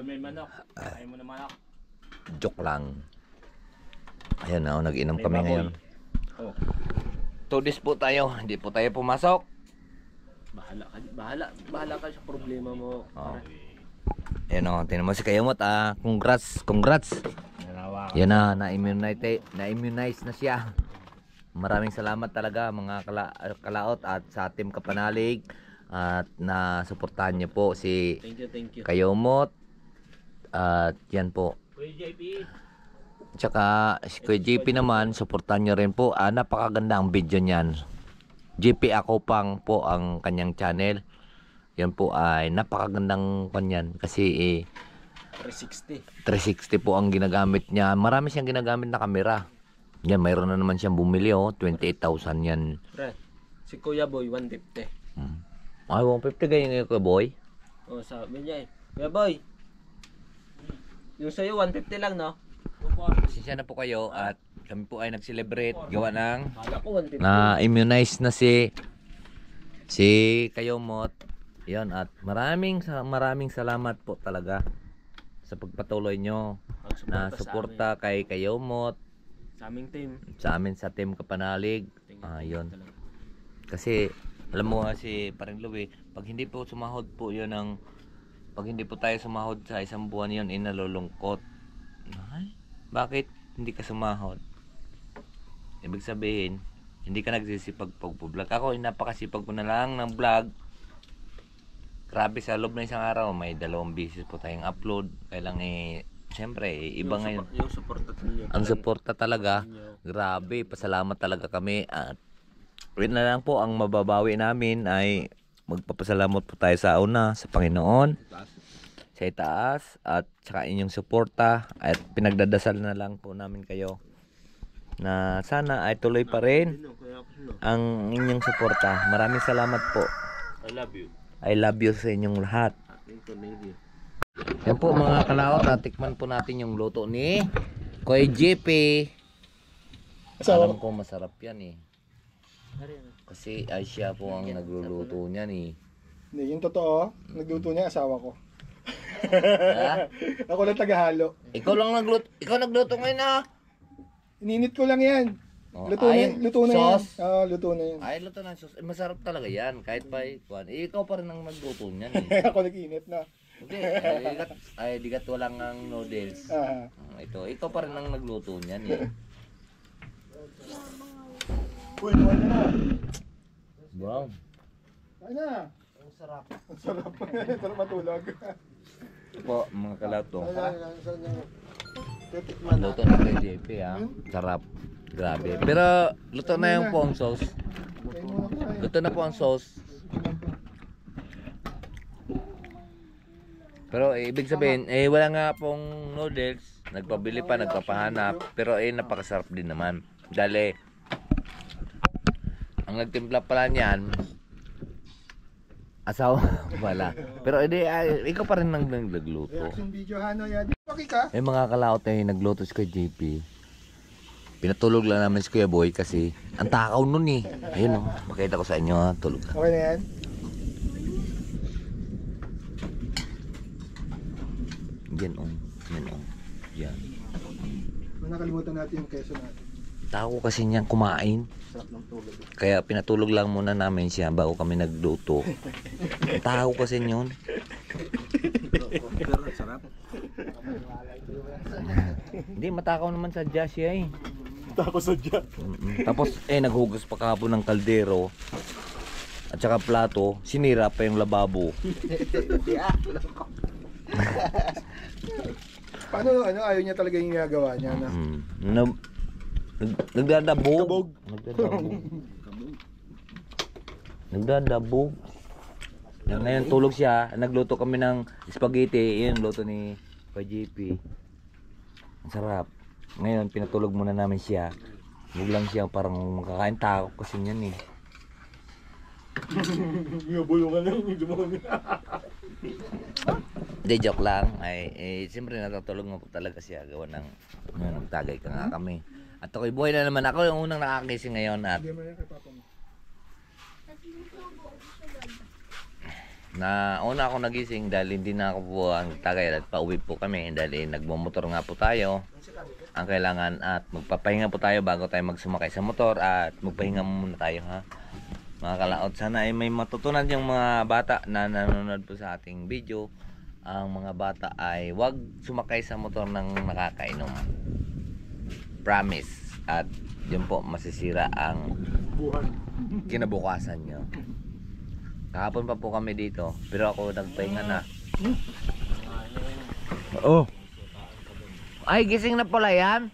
Speaker 5: May manok. Ayaw mo na manok.
Speaker 2: Joke lang. Ayan na, nag-inom
Speaker 5: May
Speaker 2: kami
Speaker 5: baboy.
Speaker 2: ngayon.
Speaker 5: Oh.
Speaker 2: 2 days po tayo. Hindi po tayo pumasok.
Speaker 1: Bahala ka sa problema mo.
Speaker 2: Oh. Ayan o, tinan mo si Kayomot. Congrats. Yan na, na-immunize na siya. Maraming salamat talaga mga kalaot at sa Team Kapanalig. At na-suportahan niyo po si
Speaker 1: Thank you.
Speaker 2: Kayomot. At yan po. Tsaka si Kuya JP naman, suportahan nyo rin po. Napakaganda ang video niyan. JP Akopang po ang kanyang channel. Yan po ay napakagandang kanyan. Kasi 360 po ang ginagamit niya. Marami siyang ginagamit na kamera. Yan, mayroon na naman siyang bumili 28,000 yan.
Speaker 1: Pre, si Kuya Boy 150.
Speaker 2: Ay, 150 ganyan yung Kuya Boy.
Speaker 1: Oh, sabi niya eh. Kuya Boy, yung sa'yo 150 lang, no?
Speaker 2: Pasensya na po kayo at kami po ay nag-celebrate gawa ng
Speaker 1: Bala ko 150.
Speaker 2: na-immunize na si Kayomot. Yon, at maraming salamat po talaga sa pagpatuloy nyo na suporta kay Kayomot,
Speaker 1: Sa aming team.
Speaker 2: sa amin sa Team Kapanalig. Yon. Kasi alam mo si Paring Louie, pag hindi po sumahod po yun pag hindi po tayo sumahod sa isang buwan yun, nalulungkot. Ay, bakit hindi ka sumahod? Ibig sabihin, hindi ka nagsisipag pag-vlog. Ako, napakasipag ko na lang ng vlog. Grabe, sa loob ng isang araw, may 2 beses po tayong upload. Kailang siyempre, iba ngayon.
Speaker 1: Yung suporta niyo.
Speaker 2: Ang suporta talaga, grabe, pasalamat talaga kami. At wait na lang po, ang mababawi namin ay magpapasalamat po tayo sa una, sa Panginoon, sa itaas, at saka inyong suporta. At pinagdadasal na lang po namin kayo na sana ay tuloy pa rin ang inyong suporta. Maraming salamat po. I love you sa inyong lahat. Yan po mga kalaot, tikman po natin yung luto ni Kuya JP. Alam ko masarap yan eh. Kasi ay siya po ang nagluluto niyan eh.
Speaker 7: Hindi, yung totoo, nagluto niya asawa ko.
Speaker 2: Ha?
Speaker 7: Ako lang tagahalo.
Speaker 2: Ikaw lang nagluto. Ikaw nagluto ngayon ah.
Speaker 7: Ininit ko lang yan.
Speaker 2: Oh,
Speaker 7: Luto na, luto na yan.
Speaker 2: sauce.
Speaker 7: Oo, luto na yan.
Speaker 2: Ay, luto ng sauce. Masarap talaga yan. Kahit pa ikuan. Ikaw pa rin ang nagluto niyan eh.
Speaker 7: Ako nag-init na.
Speaker 2: Hindi, digat walang ang noodles.
Speaker 7: Ah.
Speaker 2: Ikaw pa rin ang nagluto niyan eh.
Speaker 7: Uy, naman na.
Speaker 2: Wow.
Speaker 7: Kain na. Ang sarap. Ang sarap. Sarap matulog.
Speaker 2: Po, mga kalato.
Speaker 7: Titikman na.
Speaker 2: Luto na kay JP ha. Sarap. Grabe. Pero luto na yung po ang sauce. Luto na po ang sauce. Pero ibig sabihin, wala nga pong noodles. Nagpabili pa, nagpapahanap. Pero napakasarap din naman. Dali, ang nagtimpla pala niyan, asawa pala. Pero ikaw pa rin nang nagluto.
Speaker 7: Reaction video, Hano. Yan. Okay ka?
Speaker 2: Mga kalaot nagluto si Kuya JP. Pinatulog lang namin si Kuya Boy kasi ang takaw nun eh. Ayun oh, makita ko sa inyo ha, tulog lang.
Speaker 7: Okay na yan?
Speaker 2: Yan oh, yan oh. Yan.
Speaker 7: Nakalimutan natin yung keso natin.
Speaker 2: Tao kasi niyan kumain.
Speaker 7: Sarap ng tulog.
Speaker 2: Kaya pinatulog lang muna namin siya bago kami nagluto. Tao kasi yun.
Speaker 1: Pero sarap.
Speaker 2: Hindi, matakaw naman sa siya eh.
Speaker 7: Tako sa dyan.
Speaker 2: Tapos naghugas pa kahapon ng kaldero. At saka plato, sinira pa yung lababo.
Speaker 7: Paano, ayaw niya talaga yung ginagawa niya na?
Speaker 2: Nagdadabog. Nagdadabog. Ngayon tulog siya. Nagluto kami ng spaghetti. Yun luto ni JP. Ang sarap. Ngayon pinatulog muna namin siya. Huwag lang siya parang makakain tao kasi niyan eh.
Speaker 7: Bulungan lang yung demonyo.
Speaker 2: Hindi, joke lang. Siyempre natutulog mo po talaga siya. Gawa ng nagtagay ka nga kami. At ako'y buhay na naman. Ako yung unang nakakising ngayon at
Speaker 7: Hindi mo yan kay Papa mo.
Speaker 2: una ako nagising dahil hindi na ako po ang tagay at pauwi po kami dahil nagmumotor nga po tayo. Ang kailangan at magpapahinga po tayo bago tayo magsumakay sa motor at magpahinga muna tayo ha. Mga kalaot, sana ay may matutunan yung mga bata na nanonood po sa ating video. Ang mga bata ay wag sumakay sa motor ng nakakainom. Promise. At yun po masisira ang kinabukasan nyo. Kahapon pa po kami dito, pero ako nagpahinga na. Oh. Ay, gising na pala yan?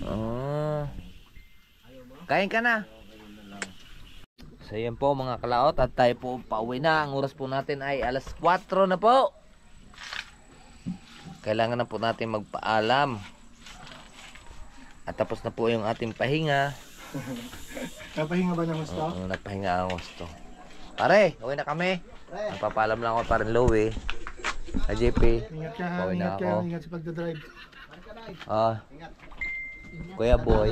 Speaker 2: Oh. Kain ka na. So yan po mga kalaot at tayo po pauwi na. Ang oras po natin ay alas 4 na po. Kailangan na po natin magpaalam. At tapos na po yung ating pahinga.
Speaker 7: Napahinga ba ng gusto?
Speaker 2: Oo, nagpahinga ang gusto. Pare, uwi na kami. Nagpapaalam lang ako parin Louie. Sa JP.
Speaker 7: Ingat ka ha,
Speaker 2: Pauwi na
Speaker 7: ingat ka,
Speaker 2: ako.
Speaker 7: ingat sa pagdadrive.
Speaker 2: Kuya Boy.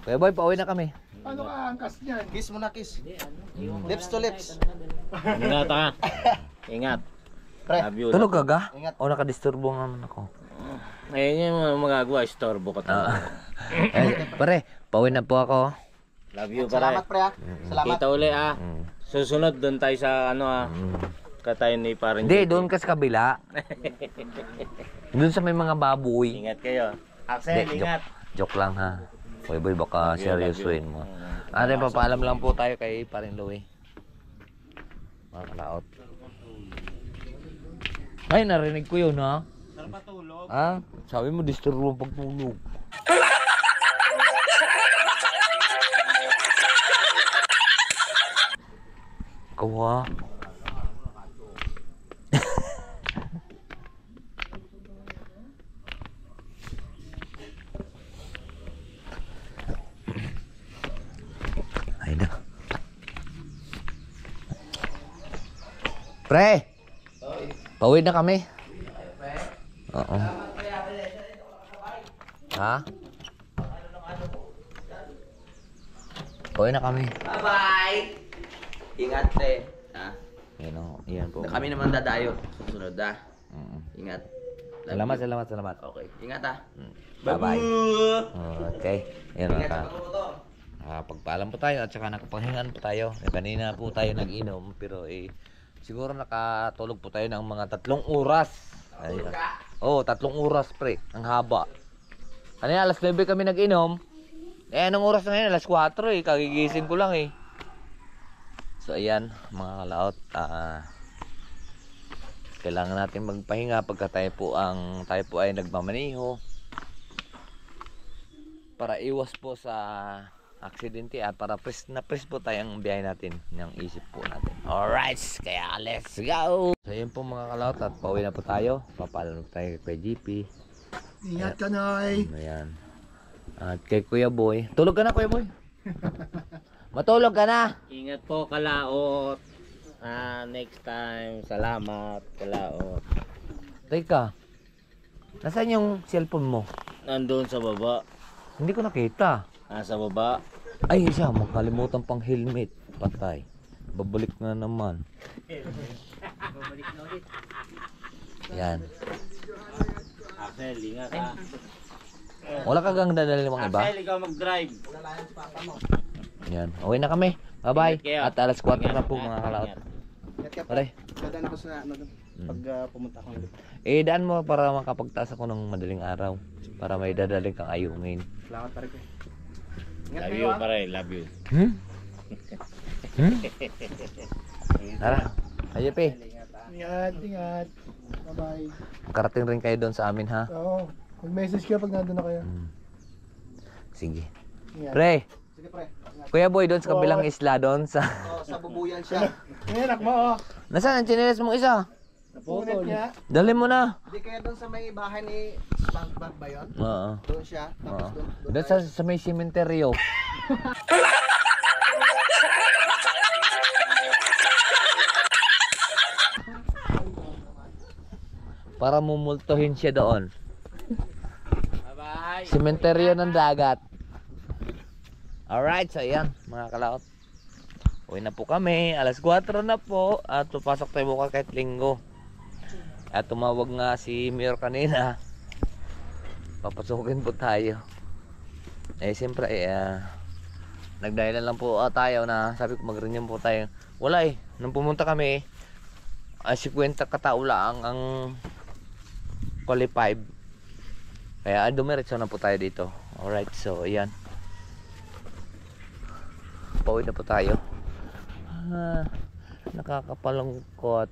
Speaker 2: Kuya Boy, pauwi na kami.
Speaker 7: Paano ka angkas niyan?
Speaker 1: Kiss mo na, kiss. Lips to lips.
Speaker 5: Ingat ha. Ingat. Love you.
Speaker 2: Tulog ka ga? O nakadisturbo nga naman ako.
Speaker 5: Ngayon yung magagawa, istorbo ko talaga.
Speaker 2: Pare, pauwi na po ako.
Speaker 5: Love you pare.
Speaker 1: Salamat, pre, ha? Salamat.
Speaker 5: Kita uli ah. Susunod doon tayo sa ano ah. Katayo ni parang
Speaker 2: Hindi, doon ka sa kabila. Doon sa may mga baboy.
Speaker 5: Ingat kayo. Axel,
Speaker 2: Hindi,
Speaker 5: ingat.
Speaker 2: Joke lang ha. Boy boy, baka seryosuin mo. Ate, papaalam lang po tayo kay paring Louie. Mga kalaot. Ay, narinig ko yun ha.
Speaker 5: Sarap patulog.
Speaker 2: Ha? Sabi mo, disturbo ang pagtulog. Kawa. Ay na. Pre! Pauwi na kami. Oo. Ha? Pauwi na kami. Bye-bye!
Speaker 3: Ingat, te. Ha?
Speaker 2: Yan o, yan po.
Speaker 3: Kami naman dadayo. Susunod, ha?
Speaker 2: Mm.
Speaker 3: Ingat. Love
Speaker 2: Salamat,
Speaker 3: you.
Speaker 2: salamat.
Speaker 3: Okay. Ingat, ha?
Speaker 2: Bye-bye. Okay. Yan
Speaker 3: Ingat
Speaker 2: mga
Speaker 3: sa pagkamotor.
Speaker 2: pagpaalam po tayo at saka nakapanghingan po tayo. Kanina po tayo nag-inom pero siguro nakatulog po tayo ng mga 3 oras. Ayun. Oo, 3 oras pre. Ang haba. Kanina alas 9 kami nag-inom. Anong oras na ngayon? Alas 4 Kagigising ko lang So ayan mga kalaot. Kailangan natin magpahinga pagka tayo po ay nagmamaniho. Para iwas po sa aksidente at para press po tayo ang biyahe natin ng isip po natin. Alright, kaya let's go! So yun po mga kalaot at pauwi na po tayo. Papaalam tayo kay GP.
Speaker 7: Ingat ka, Noy.
Speaker 2: Ayan. At kay Kuya Boy. Tulog ka na Kuya Boy? Matulog ka na!
Speaker 5: Ingat po kalaot. Next time, salamat kalaot.
Speaker 2: Teka, nasaan yung cellphone mo?
Speaker 5: Nandun sa baba.
Speaker 2: Hindi ko nakita.
Speaker 5: Sa baba.
Speaker 2: Ay, siya, makalimutan pang helmet. Patay. Babalik na naman. Yan.
Speaker 5: Axel, ingat ha.
Speaker 2: Wala ka gang dadalhin mga iba?
Speaker 5: Axel, ikaw mag-drive.
Speaker 2: Yan. Okay na kami. Bye-bye.
Speaker 5: Ingat kayo.
Speaker 2: At alas 4 na
Speaker 5: Ingat,
Speaker 2: po
Speaker 5: ingat,
Speaker 2: mga kalaot.
Speaker 5: ingat.
Speaker 7: Ingat ka pa.
Speaker 2: Pare.
Speaker 7: Dadaan ako sa ano doon. Pag pumunta ako ulit.
Speaker 2: Daan mo para makapagtaas ako ng madaling araw. Para may dadaling kang ayungin.
Speaker 7: Salamat pare ko. Ingat
Speaker 5: Love
Speaker 7: kayo,
Speaker 5: you
Speaker 7: ah.
Speaker 5: pare, love you.
Speaker 2: Hmm? Hmm? Tara. Ayun pe.
Speaker 7: Ingat, ingat. Bye-bye.
Speaker 2: Makarating rin kayo doon sa amin ha.
Speaker 7: Oo. Mag-message ka pag nandun na kayo.
Speaker 2: Sige.
Speaker 7: Ingat.
Speaker 2: Pre.
Speaker 7: Sige pre. Ingat.
Speaker 2: Kuya Boy, doon sa kabilang isla doon sa...
Speaker 7: Sa bubuyan siya. Ingat mo, oh.
Speaker 2: Nasaan ang chinelas mong isa?
Speaker 7: Napunit niya.
Speaker 2: Dali mo na.
Speaker 7: Hindi kaya doon sa may bahay ni SpongeBob ba yun?
Speaker 2: Oo.
Speaker 7: Doon siya. Tapos doon.
Speaker 2: Doon sa may sementeryo. Para mumultuhin siya doon.
Speaker 5: Bye-bye.
Speaker 2: Sementeryo ng dagat. Alright, so ayan mga kalaot. Uwi na po kami. Alas 4 na po. At papasok tayo bukas kahit linggo. At tumawag nga si Mayor kanina. Papasukin po tayo. Siyempre nagdahilan lang po tayo na sabi ko mag-renew po tayo. Wala nung pumunta kami 50 katao lang ang qualified. Kaya dumiretso na po tayo dito. Alright, so ayan. Pauwi na po tayo. Nakakapalungkot.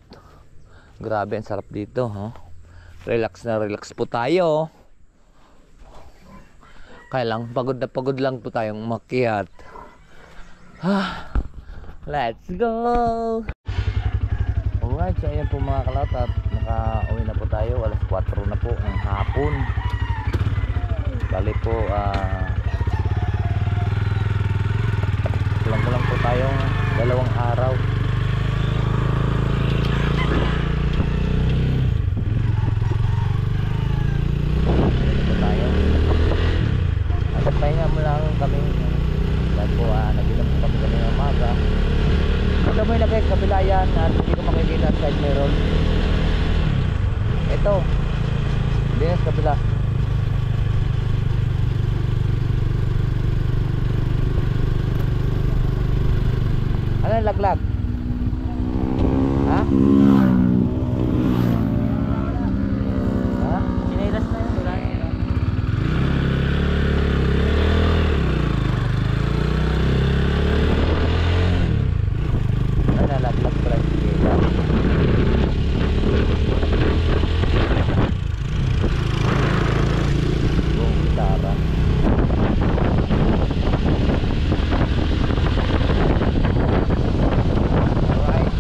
Speaker 2: Grabe, ang sarap dito, Relax na relax po tayo. Kaya lang, pagod na pagod lang po tayong makiat. Let's go! Alright, so ayan po mga kalat at nakauwi na po tayo. Alas 4 na po ang hapon. Bali po, kulang po tayong 2 araw. Pahinga mo lang kami dahil po nag-inom po kami ng umaga. Ito mo yung lagay kabila yan at hindi ko makikita side mirror. Ito hindi na sa kabila. Ano yung laglag? Ha? Ha? Sinailas na yun. Wala yun. Nalaglag pala yung sigila. Buong gitara. Alright.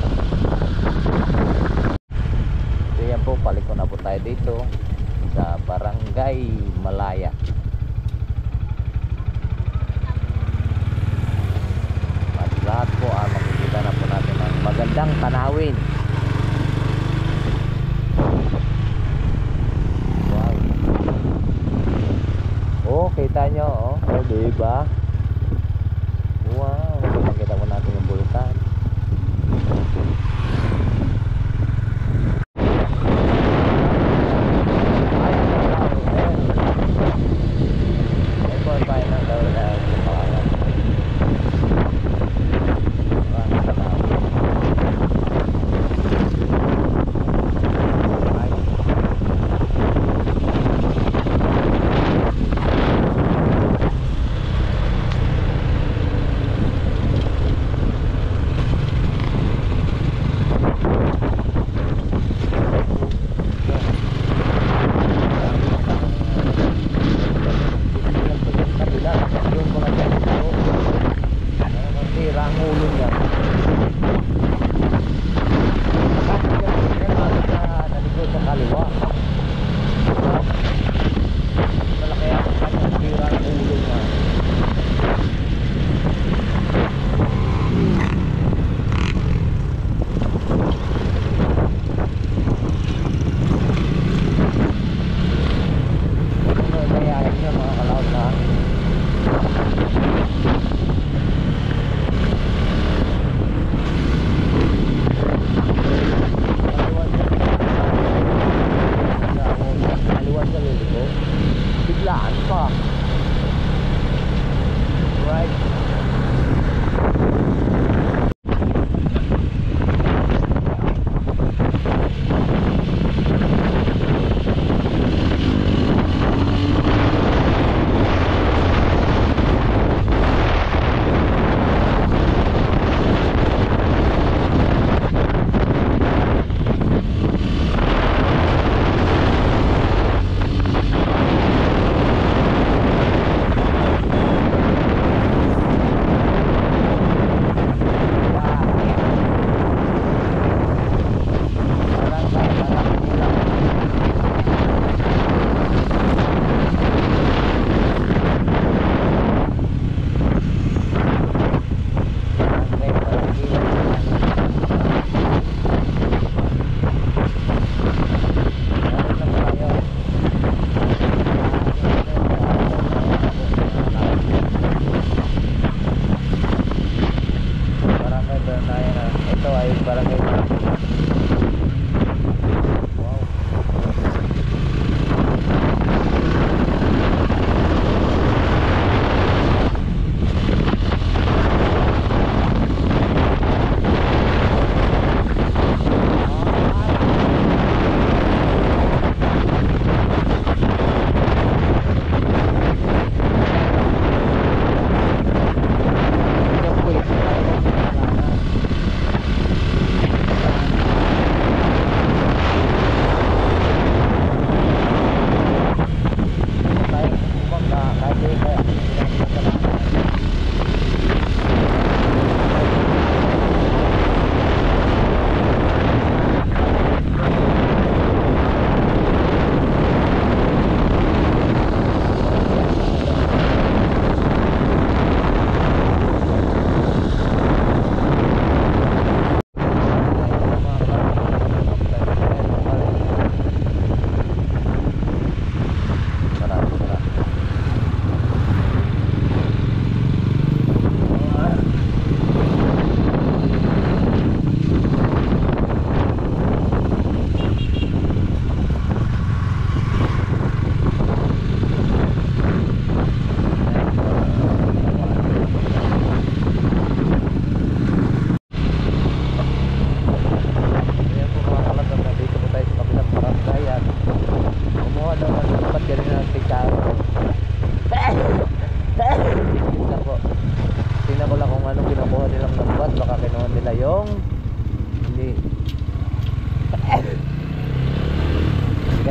Speaker 2: So yan po, paliko na po tayo dito sa Barangay Malaya. At lahat po makikita na po natin ang magandang tanawin. Wow. Oh, kita nyo, diba? Wow, makikita po natin yung bulkan.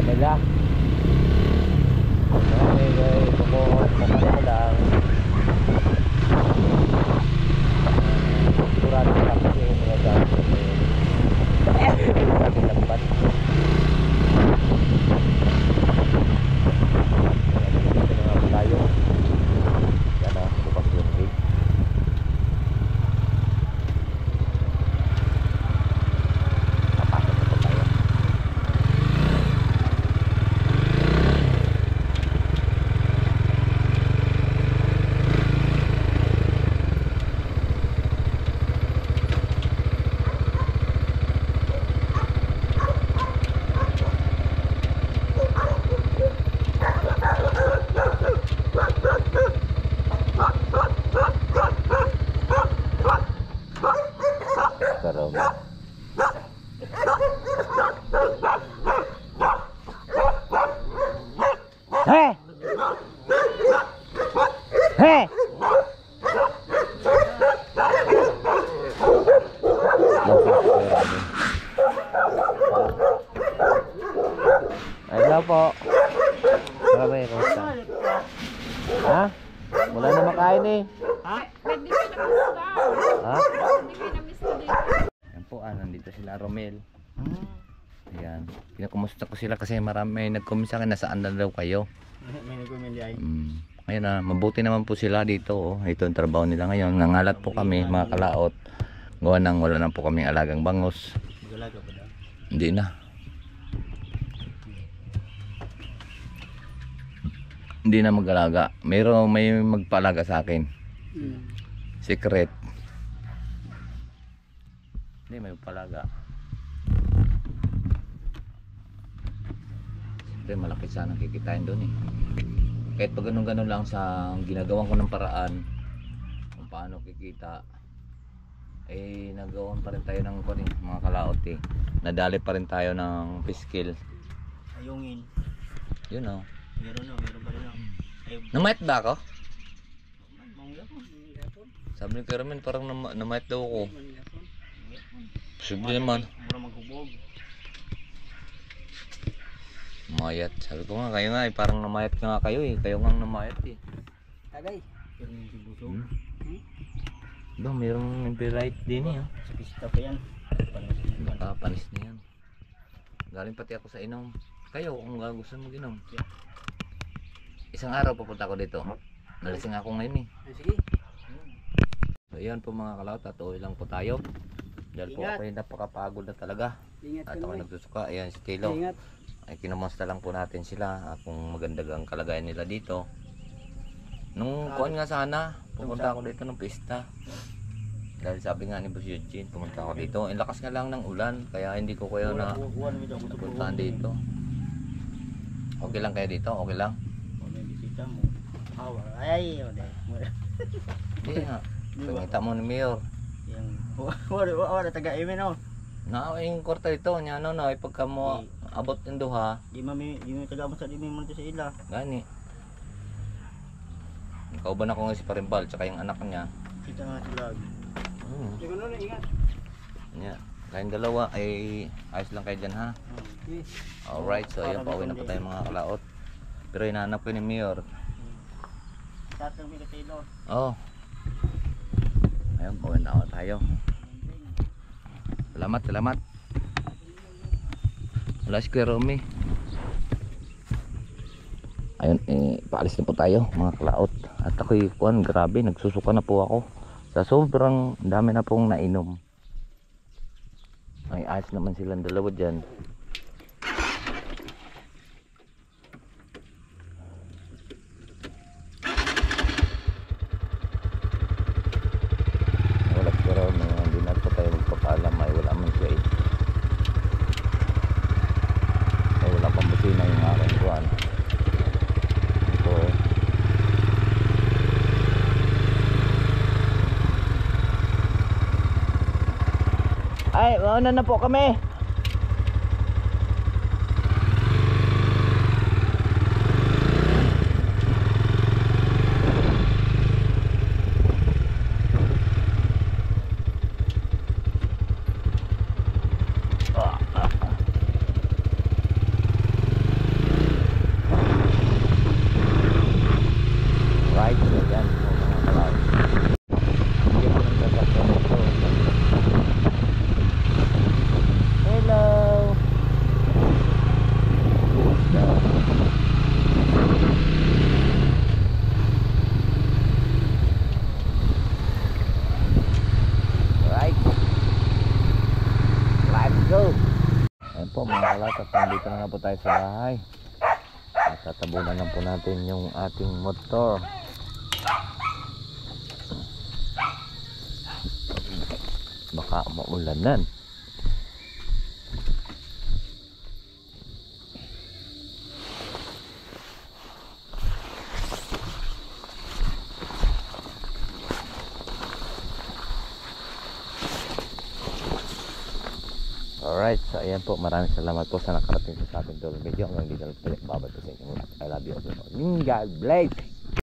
Speaker 2: Romela. Okay, kukuha ko lang. Kurang kasi mga dami. Sabi lambat. Dito na nga tayo. Yan na, bubak yung gate. Papasok na po tayo. Pero Hey! Hey! Hello po. Marami ko sa. Ha? Wala na makain eh. Ha? Yan po, nandito sila Romel. Ayan. Kinakumusta ko sila kasi marami nag-comment sa akin na saan na daw kayo.
Speaker 7: May nag-comment ay.
Speaker 2: Ngayon mabuti naman po sila dito. Oh. Ito ang trabaho nila ngayon. Nangalat po kami mga kalaot. Gawa nang wala na po kaming alagang bangos.
Speaker 7: Galaga pa daw.
Speaker 2: Hindi na. Hindi na mag-alaga. May magpalaga sa akin. Secret. Hindi, may magpalaga. Siyempre malaki sana kikitain doon eh. Kahit pag ganun-ganun lang sa ginagawan ko ng paraan kung paano kikita, eh nagawan pa rin tayo ng mga kalaot eh. Nadali pa rin tayo ng piskil.
Speaker 7: Ayungin.
Speaker 2: Yun oh.
Speaker 7: Meron pa rin ako.
Speaker 2: Namayat ba ako? Sabi ni Kermen parang namayat daw ako. Posible naman.
Speaker 7: Mura maghubog.
Speaker 2: Mayat. Sabi ko nga kayo nga eh, parang namayat nga kayo eh. Kayo nga namayat eh.
Speaker 7: Tagay. Pero yung sibusog.
Speaker 2: Ba, mayroong imperialite din eh.
Speaker 7: Sa pista pa yan.
Speaker 2: Nakapanis na yan. Galing pati ako sa inom. Kayo kung gusto mo ginom. Isang araw papunta ako dito. Nalasing ako ngayon eh.
Speaker 7: Sige.
Speaker 2: So yan po mga kalaot, at uwi lang po tayo. Dahil po ako yung napakapagod na talaga. At ako nagsusuka. Ayan si Tilo. Ay kinamusta lang po natin sila at kung maganda ang kalagayan nila dito. Nung kuwan nga sana, pumunta ako dito ng pista. Dahil sabi nga ni Boss Eugene, pumunta ako dito. Ang lakas nga lang ng ulan, kaya hindi ko kayo na puntahan dito. Okay lang kayo dito? Okay lang?
Speaker 7: Ay,
Speaker 2: Hindi nga. Pangita mo ni Mayor.
Speaker 7: wala taga-imin ako.
Speaker 2: Yung kwarta dito, niya ano na, pagka mo abot ng duha.
Speaker 7: Di mami taga-amo sa di mo sa ila.
Speaker 2: Gani. Kauban ako nga si Parimbal, tsaka yung anak niya.
Speaker 7: Kita nga sila. Siguro na ingat.
Speaker 2: Yeah. Kayong dalawa ay ayos lang kayo dyan ha. Alright, so ayun, pauwi na po tayo mga kalaot. Pero hinahanap ko ni Mayor.
Speaker 7: Tatang may katilo.
Speaker 2: Oh. Ayun, pauwi na tayo. Salamat. Wala si Kuya Romy. Ayun, paalis na po tayo mga kalaot. At ako'y grabe, nagsusuka na po ako. Sa sobrang dami na pong nainom. Ay, ayos naman silang dalawa dyan. Wala pero hindi na po tayo magpapaalam. Ay, wala man siya eh. Ay, wala pang busina yung aking kuwan. Ito ay, mauna na po kami. nandito na nga po tayo sa bahay. Tatabunan lang po natin yung ating motor. Baka maulanan. Alright, so ayan po, maraming salamat po sa nakarating sa ating video. Hanggang dito lang po, babay po sa inyo. I love you all. God bless!